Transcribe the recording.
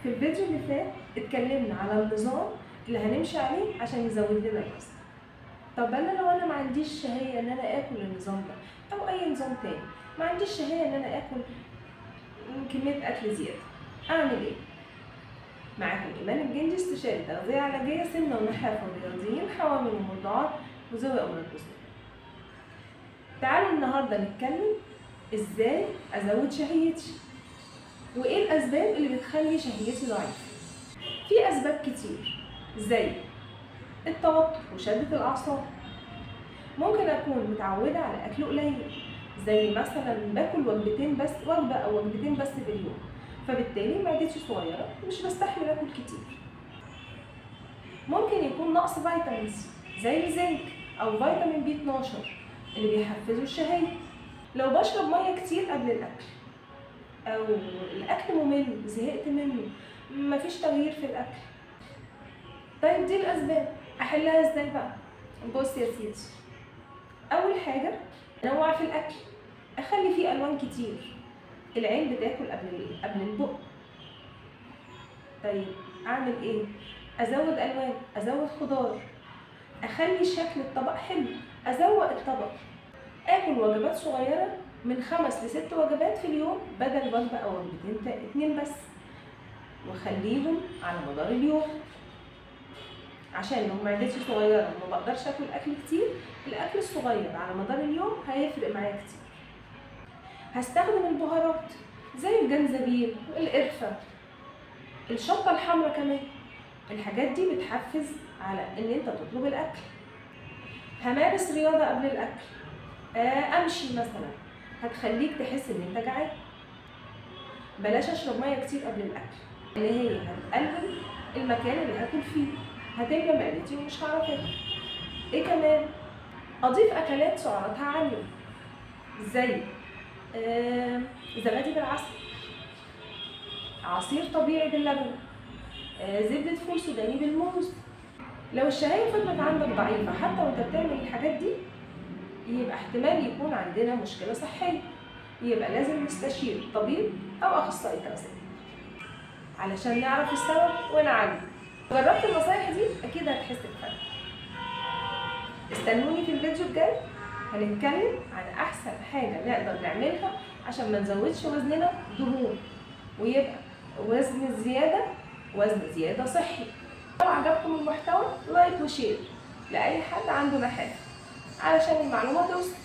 في الفيديو اللي فات اتكلمنا على النظام اللي هنمشي عليه عشان يزود لنا الوزن. طب انا لو انا ما عنديش شهيه ان انا اكل النظام ده او اي نظام تاني، ما عنديش شهيه ان انا اكل كميه اكل زياده، اعمل ايه؟ معاكم ايمان الجندي، استشاري تغذيه علاجيه سمنه ونحافه ورياضيين حوامل ومرضعات وذوي امراض مزمنه. تعالوا النهارده نتكلم ازاي ازود شهيتي وايه الاسباب اللي بتخلي شهيتي ضعيفه. في اسباب كتير زي التوتر وشده الاعصاب. ممكن اكون متعوده على اكل قليل، زي مثلا باكل وجبه او وجبتين بس في اليوم، فبالتالي معدتي صغيره مش بستحمل اكل كتير. ممكن يكون نقص فيتامينز زي الزنك او فيتامين بي 12 اللي بيحفزوا الشهيه. لو بشرب ميه كتير قبل الاكل او الاكل ممل زهقت منه مفيش تغيير في الاكل. طيب دي الاسباب، احلها ازاي بقى؟ بص يا سيدي، اول حاجه انوع في الاكل، اخلي فيه الوان كتير. العين بتاكل قبل البق. طيب اعمل ايه؟ ازود الوان، ازود خضار، اخلي شكل الطبق حلو، ازوق الطبق. اكل وجبات صغيره من 5 ل6 وجبات في اليوم بدل وجبه او وجبتين 2 بس، واخليهم على مدار اليوم. عشان لو معدتي صغيره وما بقدرش اكل اكل كتير، الاكل الصغير على مدار اليوم هيفرق معايا كتير. هستخدم البهارات زي الجنزبيل والقرفه، الشطه الحمراء كمان. الحاجات دي بتحفز على ان انت تطلب الاكل. همارس رياضه قبل الاكل، امشي مثلا، هتخليك تحس ان انت جعان. بلاش اشرب ميه كتير قبل الاكل، اللي هي هتقلل المكان اللي هاكل فيه، هتملى معدتي ومش هعرف اكل. ايه كمان؟ اضيف اكلات سعراتها عاليه زي زبادي بالعسل، عصير طبيعي باللبن، زبده فول سوداني بالموز. لو الشهيه فضلت عندك ضعيفه حتى وانت بتعمل الحاجات دي، يبقى احتمال يكون عندنا مشكله صحيه، يبقى لازم نستشير طبيب او اخصائي تغذيه علشان نعرف السبب ونعالجه. جربت النصايح دي اكيد هتحس بفرق. استنوني في الفيديو الجاي، هنتكلم عن احسن حاجه نقدر نعملها عشان ما نزودش وزننا دهون ويبقى وزن زياده صحي. لو عجبكم المحتوى لايك وشير لاي حد عنده نحافه علشان المعلومه توصل.